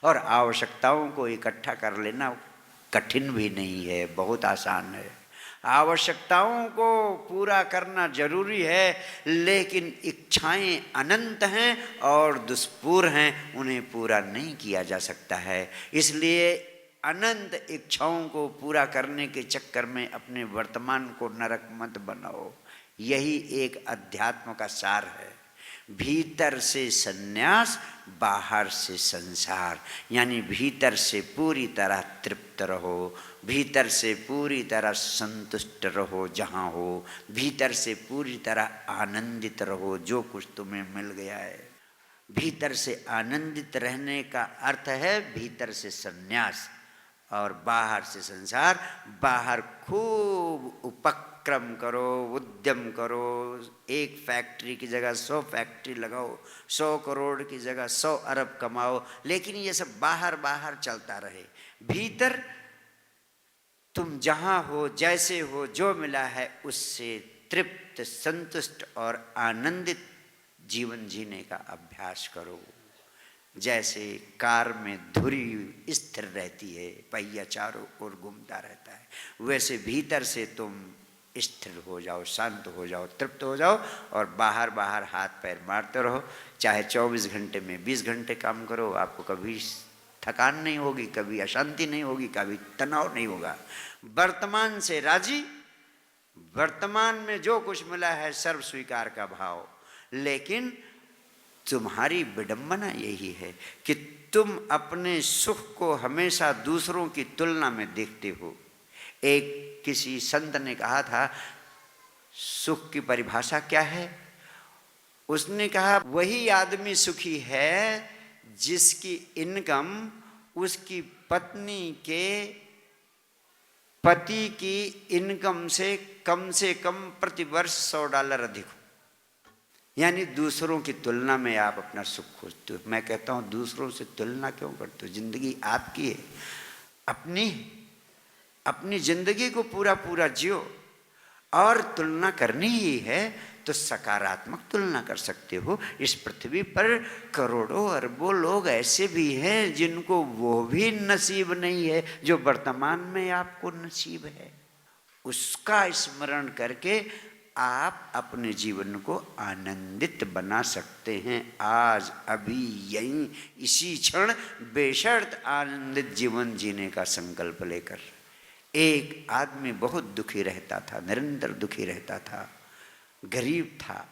और आवश्यकताओं को इकट्ठा कर लेना कठिन भी नहीं है, बहुत आसान है। आवश्यकताओं को पूरा करना जरूरी है, लेकिन इच्छाएं अनंत हैं और दुष्पूर हैं, उन्हें पूरा नहीं किया जा सकता है। इसलिए अनंत इच्छाओं को पूरा करने के चक्कर में अपने वर्तमान को नरक मत बनाओ। यही एक अध्यात्म का सार है। भीतर से सन्यास, बाहर से संसार, यानी भीतर से पूरी तरह तृप्त रहो, भीतर से पूरी तरह संतुष्ट रहो जहाँ हो, भीतर से पूरी तरह आनंदित रहो जो कुछ तुम्हें मिल गया है। भीतर से आनंदित रहने का अर्थ है भीतर से सन्यास और बाहर से संसार। बाहर खूब उपक्रम करो, उद्यम करो, एक फैक्ट्री की जगह 100 फैक्ट्री लगाओ, 100 करोड़ की जगह 100 अरब कमाओ, लेकिन ये सब बाहर बाहर चलता रहे। भीतर तुम जहाँ हो, जैसे हो, जो मिला है उससे तृप्त, संतुष्ट और आनंदित जीवन जीने का अभ्यास करो। जैसे कार में धुरी स्थिर रहती है, पहिया चारों ओर घूमता रहता है, वैसे भीतर से तुम स्थिर हो जाओ, शांत हो जाओ, तृप्त हो जाओ और बाहर बाहर हाथ पैर मारते रहो। चाहे 24 घंटे में 20 घंटे काम करो, आपको कभी थकान नहीं होगी, कभी अशांति नहीं होगी, कभी तनाव नहीं होगा। वर्तमान से राजी, वर्तमान में जो कुछ मिला है सर्व स्वीकार का भाव। लेकिन तुम्हारी विडंबना यही है कि तुम अपने सुख को हमेशा दूसरों की तुलना में देखते हो। एक किसी संत ने कहा था, सुख की परिभाषा क्या है? उसने कहा, वही आदमी सुखी है जिसकी इनकम उसकी पत्नी के पति की इनकम से कम प्रतिवर्ष $100 अधिक हो। यानी दूसरों की तुलना में आप अपना सुख खोजते हो। मैं कहता हूँ दूसरों से तुलना क्यों करते हो? जिंदगी आपकी है, अपनी जिंदगी को पूरा पूरा जियो। और तुलना करनी ही है तो सकारात्मक तुलना कर सकते हो। इस पृथ्वी पर करोड़ों अरबों लोग ऐसे भी हैं जिनको वो भी नसीब नहीं है जो वर्तमान में आपको नसीब है। उसका स्मरण करके आप अपने जीवन को आनंदित बना सकते हैं। आज, अभी, यहीं, इसी क्षण बेशर्त आनंदित जीवन जीने का संकल्प लेकर। एक आदमी बहुत दुखी रहता था, निरंतर दुखी रहता था, गरीब था,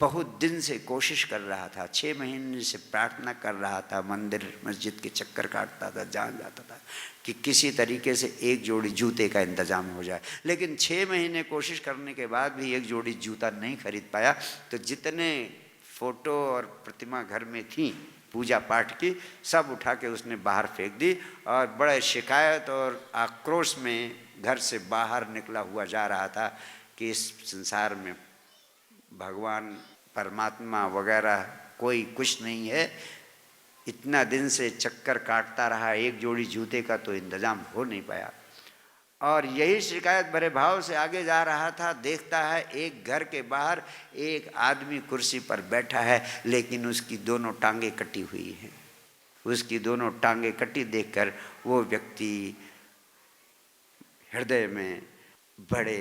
बहुत दिन से कोशिश कर रहा था, 6 महीने से प्रार्थना कर रहा था, मंदिर मस्जिद के चक्कर काटता था, जहाँ जाता था कि किसी तरीके से एक जोड़ी जूते का इंतज़ाम हो जाए। लेकिन 6 महीने कोशिश करने के बाद भी एक जोड़ी जूता नहीं खरीद पाया। तो जितने फ़ोटो और प्रतिमा घर में थी पूजा पाठ की, सब उठा के उसने बाहर फेंक दी और बड़े शिकायत और आक्रोश में घर से बाहर निकला हुआ जा रहा था कि इस संसार में भगवान, परमात्मा वगैरह कोई कुछ नहीं है। इतना दिन से चक्कर काटता रहा, एक जोड़ी जूते का तो इंतज़ाम हो नहीं पाया। और यही शिकायत भरे भाव से आगे जा रहा था। देखता है एक घर के बाहर एक आदमी कुर्सी पर बैठा है, लेकिन उसकी दोनों टांगें कटी हुई हैं। उसकी दोनों टांगें कटी देखकर वो व्यक्ति हृदय में बड़े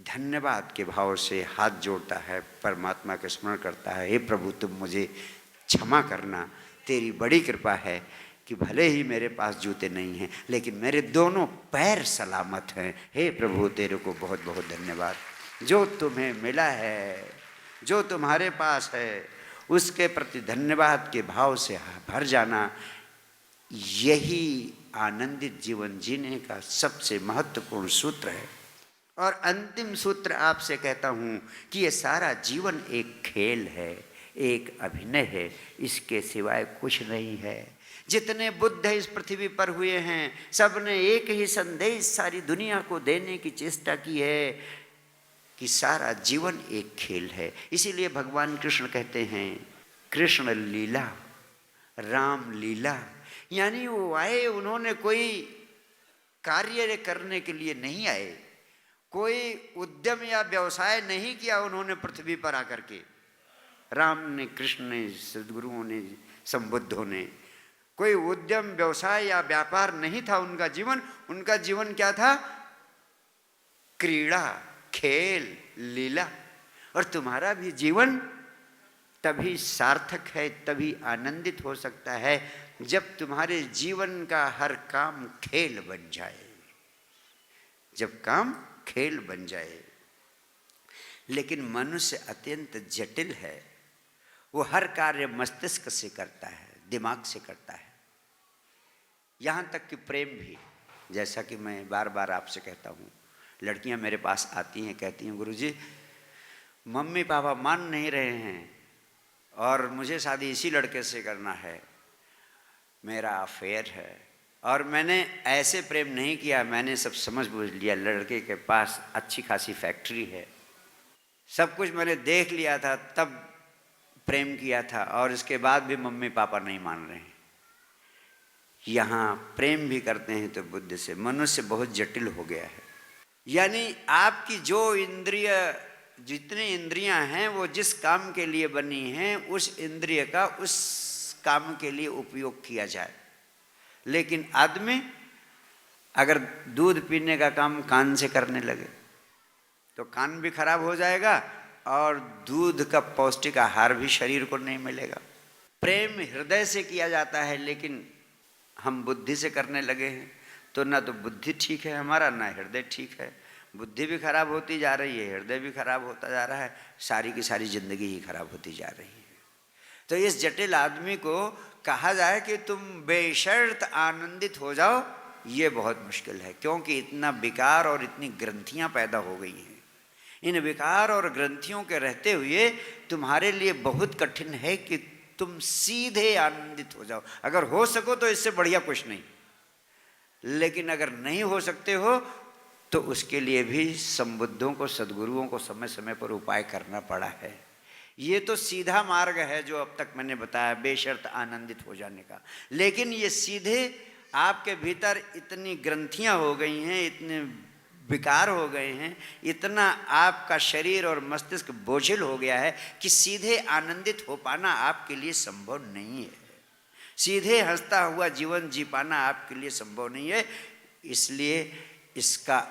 धन्यवाद के भाव से हाथ जोड़ता है, परमात्मा का स्मरण करता है, हे प्रभु तुम मुझे क्षमा करना, तेरी बड़ी कृपा है कि भले ही मेरे पास जूते नहीं हैं लेकिन मेरे दोनों पैर सलामत हैं। हे प्रभु तेरे को बहुत बहुत धन्यवाद। जो तुम्हें मिला है, जो तुम्हारे पास है, उसके प्रति धन्यवाद के भाव से भर जाना, यही आनंदित जीवन जीने का सबसे महत्वपूर्ण सूत्र है। और अंतिम सूत्र आपसे कहता हूँ कि ये सारा जीवन एक खेल है, एक अभिनय है, इसके सिवाय कुछ नहीं है। जितने बुद्ध इस पृथ्वी पर हुए हैं, सब ने एक ही संदेश सारी दुनिया को देने की चेष्टा की है कि सारा जीवन एक खेल है। इसीलिए भगवान कृष्ण कहते हैं कृष्ण लीला, राम लीला। यानी वो आए, उन्होंने कोई कार्य करने के लिए नहीं आए, कोई उद्यम या व्यवसाय नहीं किया उन्होंने पृथ्वी पर आकर के। राम ने, कृष्ण ने, सद्गुरुओं ने, संबुद्धों ने कोई उद्यम, व्यवसाय या व्यापार नहीं था उनका जीवन। उनका जीवन क्या था? क्रीड़ा, खेल, लीला। और तुम्हारा भी जीवन तभी सार्थक है, तभी आनंदित हो सकता है जब तुम्हारे जीवन का हर काम खेल बन जाए, जब काम खेल बन जाए। लेकिन मनुष्य अत्यंत जटिल है, वो हर कार्य मस्तिष्क से करता है, दिमाग से करता है। यहाँ तक कि प्रेम भी, जैसा कि मैं बार बार आपसे कहता हूँ, लड़कियाँ मेरे पास आती हैं, कहती हैं गुरुजी मम्मी पापा मान नहीं रहे हैं और मुझे शादी इसी लड़के से करना है, मेरा अफेयर है। और मैंने ऐसे प्रेम नहीं किया, मैंने सब समझ बूझ लिया, लड़के के पास अच्छी खासी फैक्ट्री है, सब कुछ मैंने देख लिया था, तब प्रेम किया था, और इसके बाद भी मम्मी पापा नहीं मान रहे हैं। यहाँ प्रेम भी करते हैं तो बुद्धि से। मनुष्य बहुत जटिल हो गया है। यानी आपकी जो इंद्रिय, जितनी इंद्रियां हैं वो जिस काम के लिए बनी हैं, उस इंद्रिय का उस काम के लिए उपयोग किया जाए। लेकिन आदमी अगर दूध पीने का काम कान से करने लगे तो कान भी खराब हो जाएगा और दूध का पौष्टिक आहार भी शरीर को नहीं मिलेगा। प्रेम हृदय से किया जाता है, लेकिन हम बुद्धि से करने लगे हैं तो ना तो बुद्धि ठीक है हमारा, ना हृदय ठीक है। बुद्धि भी खराब होती जा रही है, हृदय भी खराब होता जा रहा है, सारी की सारी जिंदगी ही खराब होती जा रही है। तो इस जटिल आदमी को कहा जाए कि तुम बेशर्त आनंदित हो जाओ, ये बहुत मुश्किल है, क्योंकि इतना विकार और इतनी ग्रंथियां पैदा हो गई हैं। इन विकार और ग्रंथियों के रहते हुए तुम्हारे लिए बहुत कठिन है कि तुम सीधे आनंदित हो जाओ। अगर हो सको तो इससे बढ़िया कुछ नहीं, लेकिन अगर नहीं हो सकते हो तो उसके लिए भी संबुद्धों को, सद्गुरुओं को समय समय पर उपाय करना पड़ा है। ये तो सीधा मार्ग है जो अब तक मैंने बताया, बेशर्त आनंदित हो जाने का। लेकिन ये सीधे आपके भीतर इतनी ग्रंथियां हो गई हैं, इतने विकार हो गए हैं, इतना आपका शरीर और मस्तिष्क बोझिल हो गया है कि सीधे आनंदित हो पाना आपके लिए संभव नहीं है। सीधे हंसता हुआ जीवन जी पाना आपके लिए संभव नहीं है। इसलिए इसका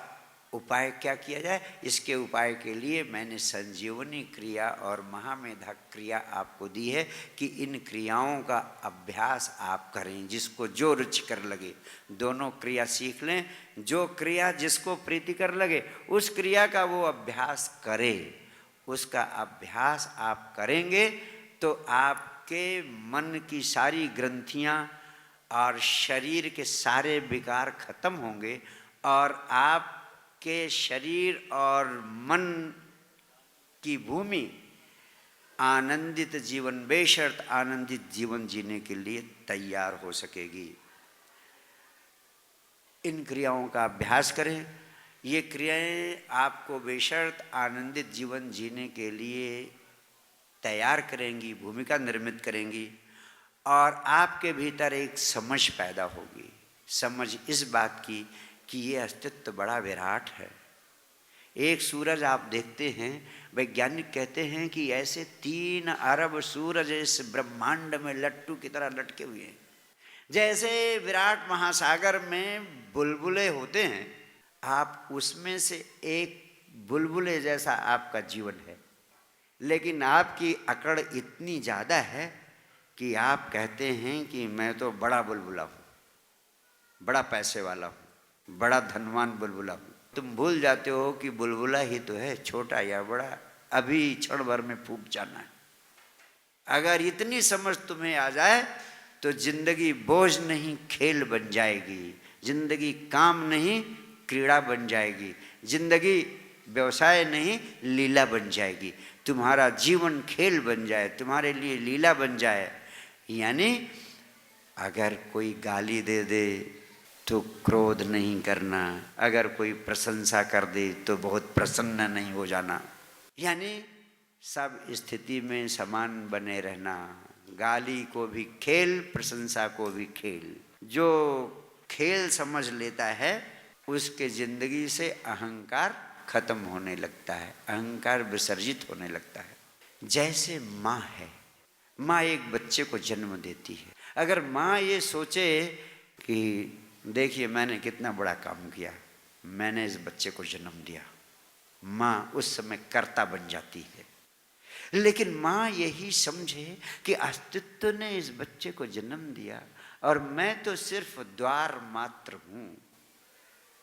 उपाय क्या किया जाए? इसके उपाय के लिए मैंने संजीवनी क्रिया और महामेधा क्रिया आपको दी है कि इन क्रियाओं का अभ्यास आप करें, जिसको जो रुचिकर लगे। दोनों क्रिया सीख लें, जो क्रिया जिसको प्रीतिकर लगे उस क्रिया का वो अभ्यास करे। उसका अभ्यास आप करेंगे तो आपके मन की सारी ग्रंथियां और शरीर के सारे विकार खत्म होंगे और आपके शरीर और मन की भूमि आनंदित जीवन, बेशर्त आनंदित जीवन जीने के लिए तैयार हो सकेगी। इन क्रियाओं का अभ्यास करें। ये क्रियाएं आपको बेशर्त आनंदित जीवन जीने के लिए तैयार करेंगी, भूमिका निर्मित करेंगी, और आपके भीतर एक समझ पैदा होगी। समझ इस बात की कि ये अस्तित्व बड़ा विराट है। एक सूरज आप देखते हैं, वैज्ञानिक कहते हैं कि ऐसे 3 अरब सूरज इस ब्रह्मांड में लट्टू की तरह लटके हुए हैं। जैसे विराट महासागर में बुलबुले होते हैं, आप उसमें से एक बुलबुले जैसा आपका जीवन है। लेकिन आपकी अकड़ इतनी ज़्यादा है कि आप कहते हैं कि मैं तो बड़ा बुलबुला हूँ, बड़ा पैसे वाला हूँ, बड़ा धनवान बुलबुला हूँ। तुम भूल जाते हो कि बुलबुला ही तो है, छोटा या बड़ा अभी क्षण भर में फूट जाना है। अगर इतनी समझ तुम्हें आ जाए तो जिंदगी बोझ नहीं खेल बन जाएगी, जिंदगी काम नहीं क्रीड़ा बन जाएगी, जिंदगी व्यवसाय नहीं लीला बन जाएगी। तुम्हारा जीवन खेल बन जाए, तुम्हारे लिए लीला बन जाए। यानी अगर कोई गाली दे दे तो क्रोध नहीं करना, अगर कोई प्रशंसा कर दे तो बहुत प्रसन्न नहीं हो जाना। यानी सब स्थिति में समान बने रहना। गाली को भी खेल, प्रशंसा को भी खेल। जो खेल समझ लेता है उसके जिंदगी से अहंकार खत्म होने लगता है, अहंकार विसर्जित होने लगता है। जैसे माँ है, माँ एक बच्चे को जन्म देती है। अगर माँ ये सोचे कि देखिए मैंने कितना बड़ा काम किया, मैंने इस बच्चे को जन्म दिया, माँ उस समय कर्ता बन जाती है। लेकिन माँ यही समझे कि अस्तित्व ने इस बच्चे को जन्म दिया और मैं तो सिर्फ द्वार मात्र हूँ,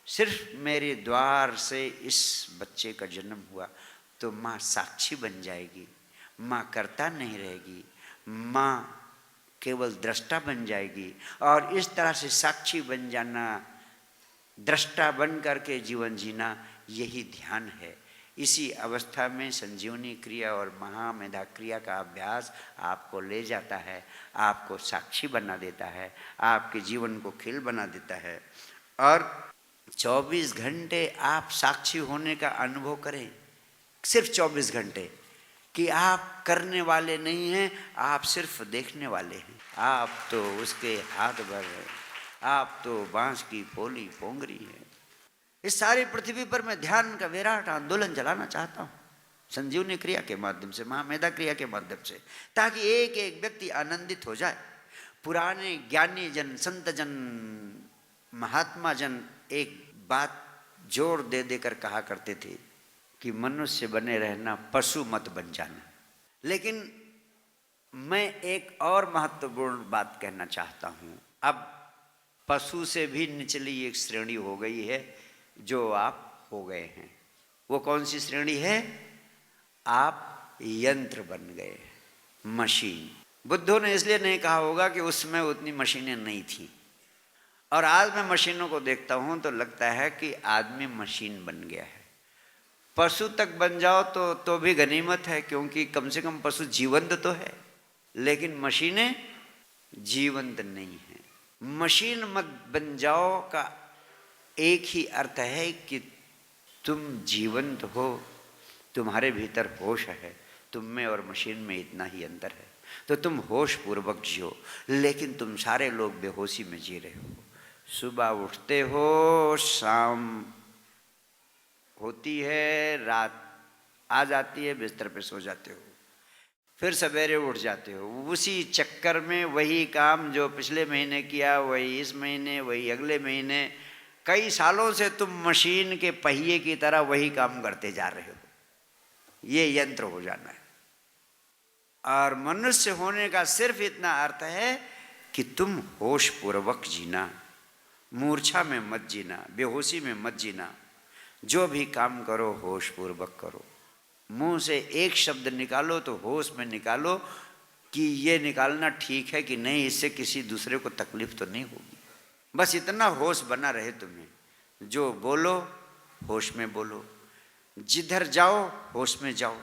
सिर्फ मेरे द्वार से इस बच्चे का जन्म हुआ, तो माँ साक्षी बन जाएगी, माँ कर्ता नहीं रहेगी, माँ केवल दृष्टा बन जाएगी। और इस तरह से साक्षी बन जाना, दृष्टा बन करके जीवन जीना, यही ध्यान है। इसी अवस्था में संजीवनी क्रिया और महामेधा क्रिया का अभ्यास आपको ले जाता है, आपको साक्षी बना देता है, आपके जीवन को खिल बना देता है। और 24 घंटे आप साक्षी होने का अनुभव करें, सिर्फ 24 घंटे, कि आप करने वाले नहीं हैं, आप सिर्फ देखने वाले हैं। आप तो उसके हाथ भर हैं, आप तो बांस की पोली पोंगरी है। इस सारी पृथ्वी पर मैं ध्यान का विराट आंदोलन चलाना चाहता हूँ, संजीवनी क्रिया के माध्यम से, महामेधा क्रिया के माध्यम से, ताकि एक एक व्यक्ति आनंदित हो जाए। पुराने ज्ञानी जन, संत जन, महात्मा जन एक बात जोर दे देकर कहा करते थे कि मनुष्य बने रहना, पशु मत बन जाना। लेकिन मैं एक और महत्वपूर्ण बात कहना चाहता हूँ। अब पशु से भी निचली एक श्रेणी हो गई है जो आप हो गए हैं। वो कौन सी श्रेणी है? आप यंत्र बन गए, मशीन। बुद्धों ने इसलिए नहीं कहा होगा कि उसमें उतनी मशीनें नहीं थी। और आज मैं मशीनों को देखता हूँ तो लगता है कि आदमी मशीन बन गया है। पशु तक बन जाओ तो भी गनीमत है, क्योंकि कम से कम पशु जीवंत तो है, लेकिन मशीनें जीवंत नहीं हैं। मशीन मत बन जाओ का एक ही अर्थ है कि तुम जीवंत हो, तुम्हारे भीतर होश है। तुम में और मशीन में इतना ही अंतर है। तो तुम होश पूर्वक जियो, लेकिन तुम सारे लोग बेहोशी में जी रहे हो। सुबह उठते हो, शाम होती है, रात आ जाती है, बिस्तर पे सो जाते हो, फिर सवेरे उठ जाते हो। उसी चक्कर में वही काम जो पिछले महीने किया, वही इस महीने, वही अगले महीने, कई सालों से तुम मशीन के पहिए की तरह वही काम करते जा रहे हो। ये यंत्र हो जाना है। और मनुष्य होने का सिर्फ इतना अर्थ है कि तुम होश पूर्वक जीना, मूर्छा में मत जीना, बेहोशी में मत जीना। जो भी काम करो होश पूर्वक करो। मुंह से एक शब्द निकालो तो होश में निकालो कि ये निकालना ठीक है कि नहीं, इससे किसी दूसरे को तकलीफ तो नहीं होगी। बस इतना होश बना रहे तुम्हें। जो बोलो होश में बोलो, जिधर जाओ होश में जाओ,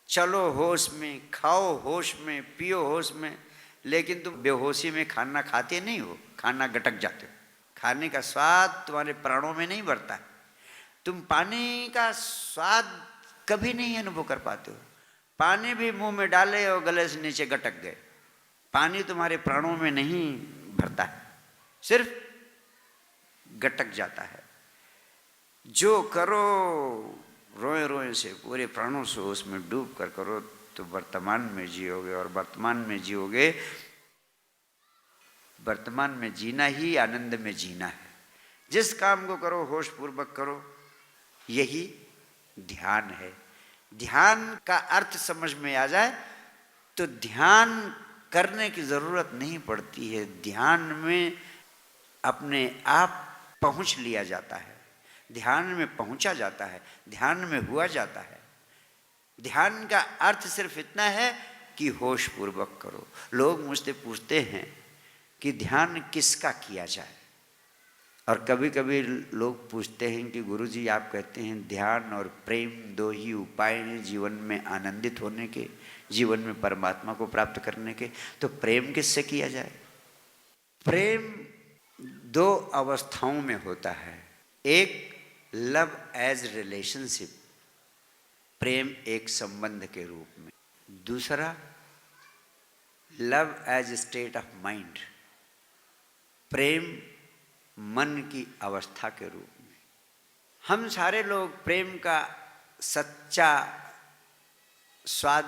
चलो होश में, खाओ होश में, पियो होश में। लेकिन तुम बेहोशी में खाना खाते नहीं हो, खाना गटक जाते हो। खाने का स्वाद तुम्हारे प्राणों में नहीं बढ़ता। तुम पानी का स्वाद कभी नहीं अनुभव कर पाते हो। पानी भी मुंह में डाले और गले से नीचे गटक गए। पानी तुम्हारे प्राणों में नहीं भरता है, सिर्फ गटक जाता है। जो करो रोए रोए से, पूरे प्राणों से उसमें डूब कर करो, तो वर्तमान में जियोगे। और वर्तमान में जियोगे, वर्तमान में जीना ही आनंद में जीना है। जिस काम को करो होश पूर्वक करो, यही ध्यान है। ध्यान का अर्थ समझ में आ जाए तो ध्यान करने की जरूरत नहीं पड़ती है। ध्यान में अपने आप पहुंच लिया जाता है, ध्यान में पहुंचा जाता है, ध्यान में हुआ जाता है। ध्यान का अर्थ सिर्फ इतना है कि होश पूर्वक करो। लोग मुझसे पूछते हैं कि ध्यान किसका किया जाए, और कभी कभी लोग पूछते हैं कि गुरुजी आप कहते हैं ध्यान और प्रेम दो ही उपाय हैं जीवन में आनंदित होने के, जीवन में परमात्मा को प्राप्त करने के, तो प्रेम किससे किया जाए? प्रेम दो अवस्थाओं में होता है। एक लव एज रिलेशनशिप, प्रेम एक संबंध के रूप में। दूसरा love as state of mind, प्रेम मन की अवस्था के रूप में। हम सारे लोग प्रेम का सच्चा स्वाद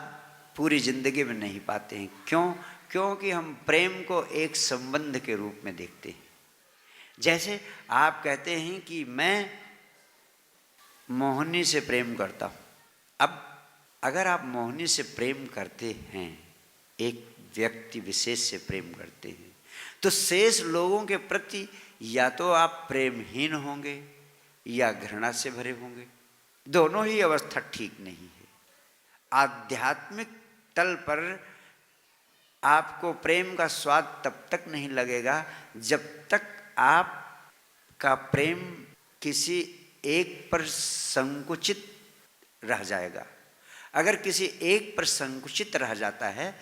पूरी जिंदगी में नहीं पाते हैं। क्यों? क्योंकि हम प्रेम को एक संबंध के रूप में देखते हैं। जैसे आप कहते हैं कि मैं मोहिनी से प्रेम करता हूँ। अब अगर आप मोहिनी से प्रेम करते हैं, एक व्यक्ति विशेष से प्रेम करते हैं, तो शेष लोगों के प्रति या तो आप प्रेमहीन होंगे या घृणा से भरे होंगे। दोनों ही अवस्था ठीक नहीं है। आध्यात्मिक तल पर आपको प्रेम का स्वाद तब तक नहीं लगेगा जब तक आपका प्रेम किसी एक पर संकुचित रह जाएगा। अगर किसी एक पर संकुचित रह जाता है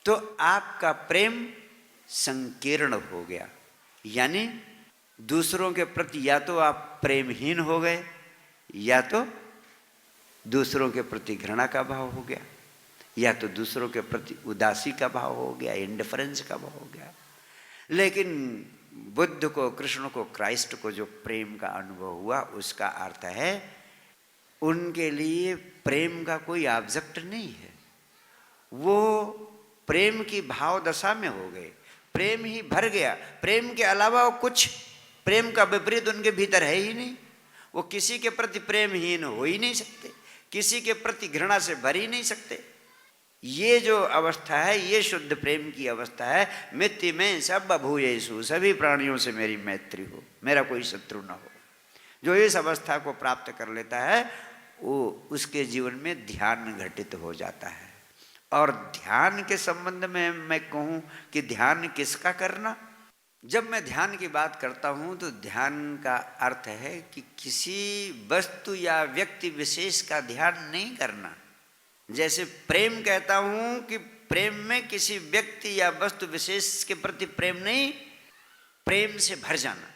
तो आपका प्रेम संकीर्ण हो गया, यानी दूसरों के प्रति या तो आप प्रेमहीन हो गए या तो दूसरों के प्रति घृणा का भाव हो गया, या तो दूसरों के प्रति उदासी का भाव हो गया, इंडिफरेंस का भाव हो गया। लेकिन बुद्ध को, कृष्ण को, क्राइस्ट को जो प्रेम का अनुभव हुआ, उसका अर्थ है उनके लिए प्रेम का कोई ऑब्जेक्ट नहीं है। वो प्रेम की भाव दशा में हो गए, प्रेम ही भर गया। प्रेम के अलावा वो कुछ, प्रेम का विपरीत उनके भीतर है ही नहीं। वो किसी के प्रति प्रेमहीन हो ही नहीं सकते, किसी के प्रति घृणा से भर ही नहीं सकते। ये जो अवस्था है, ये शुद्ध प्रेम की अवस्था है। मित्ति में सब बभूयेषु, सभी प्राणियों से मेरी मैत्री हो, मेरा कोई शत्रु न हो। जो इस अवस्था को प्राप्त कर लेता है वो, उसके जीवन में ध्यान घटित हो जाता है। और ध्यान के संबंध में मैं कहूँ कि ध्यान किसका करना, जब मैं ध्यान की बात करता हूँ तो ध्यान का अर्थ है कि किसी वस्तु या व्यक्ति विशेष का ध्यान नहीं करना। जैसे प्रेम कहता हूँ कि प्रेम में किसी व्यक्ति या वस्तु विशेष के प्रति प्रेम नहीं, प्रेम से भर जाना,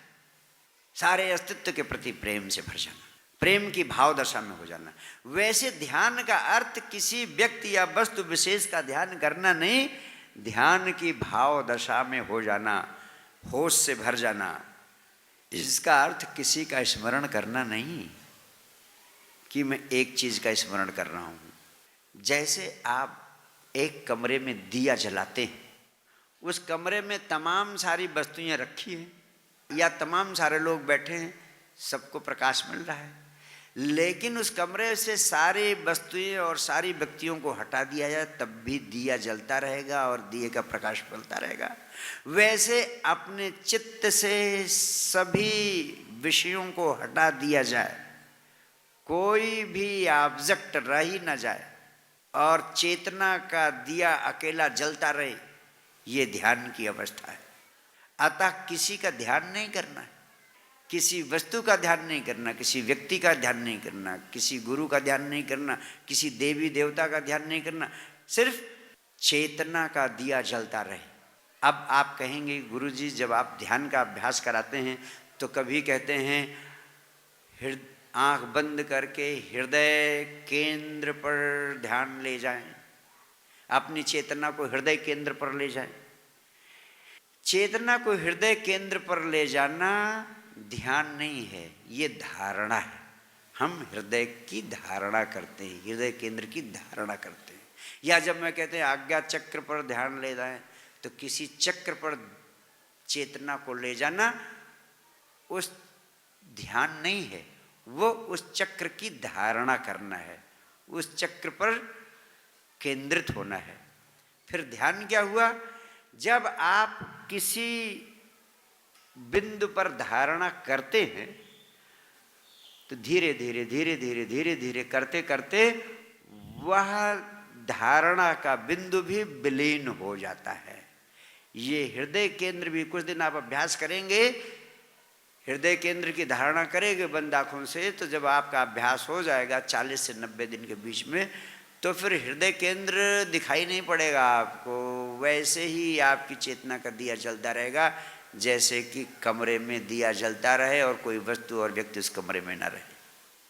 सारे अस्तित्व के प्रति प्रेम से भर जाना, प्रेम की भाव दशा में हो जाना। वैसे ध्यान का अर्थ किसी व्यक्ति या वस्तु विशेष का ध्यान करना नहीं, ध्यान की भाव दशा में हो जाना, होश से भर जाना। इसका अर्थ किसी का स्मरण करना नहीं कि मैं एक चीज का स्मरण कर रहा हूं। जैसे आप एक कमरे में दिया जलाते हैं, उस कमरे में तमाम सारी वस्तुएं रखी हैं या तमाम सारे लोग बैठे हैं, सबको प्रकाश मिल रहा है, लेकिन उस कमरे से सारी वस्तुएं और सारी व्यक्तियों को हटा दिया जाए तब भी दिया जलता रहेगा और दिए का प्रकाश फैलता रहेगा। वैसे अपने चित्त से सभी विषयों को हटा दिया जाए, कोई भी ऑब्जेक्ट रह ही न जाए और चेतना का दिया अकेला जलता रहे, ये ध्यान की अवस्था है। अतः किसी का ध्यान नहीं करना, किसी वस्तु का ध्यान नहीं करना, किसी व्यक्ति का ध्यान नहीं करना, किसी गुरु का ध्यान नहीं करना, किसी देवी देवता का ध्यान नहीं करना, सिर्फ चेतना का दिया जलता रहे। अब आप कहेंगे गुरुजी जब आप ध्यान का अभ्यास कराते हैं तो कभी कहते हैं आंख बंद करके हृदय केंद्र पर ध्यान ले जाएं, अपनी चेतना को हृदय केंद्र पर ले जाएं। चेतना को हृदय केंद्र पर ले जाना ध्यान नहीं है, ये धारणा है। हम हृदय की धारणा करते हैं, हृदय केंद्र की धारणा करते हैं। या जब मैं कहते हैं आज्ञा चक्र पर ध्यान ले जाएं, तो किसी चक्र पर चेतना को ले जाना उस ध्यान नहीं है, वो उस चक्र की धारणा करना है, उस चक्र पर केंद्रित होना है। फिर ध्यान क्या हुआ, जब आप किसी बिंदु पर धारणा करते हैं तो धीरे धीरे धीरे धीरे धीरे धीरे करते करते वह धारणा का बिंदु भी विलीन हो जाता है। ये हृदय केंद्र भी कुछ दिन आप अभ्यास करेंगे, हृदय केंद्र की धारणा करेंगे बंद आँखों से, तो जब आपका अभ्यास हो जाएगा 40 से 90 दिन के बीच में, तो फिर हृदय केंद्र दिखाई नहीं पड़ेगा आपको। वैसे ही आपकी चेतना का दिया जलता रहेगा, जैसे कि कमरे में दिया जलता रहे और कोई वस्तु और व्यक्ति उस कमरे में ना रहे।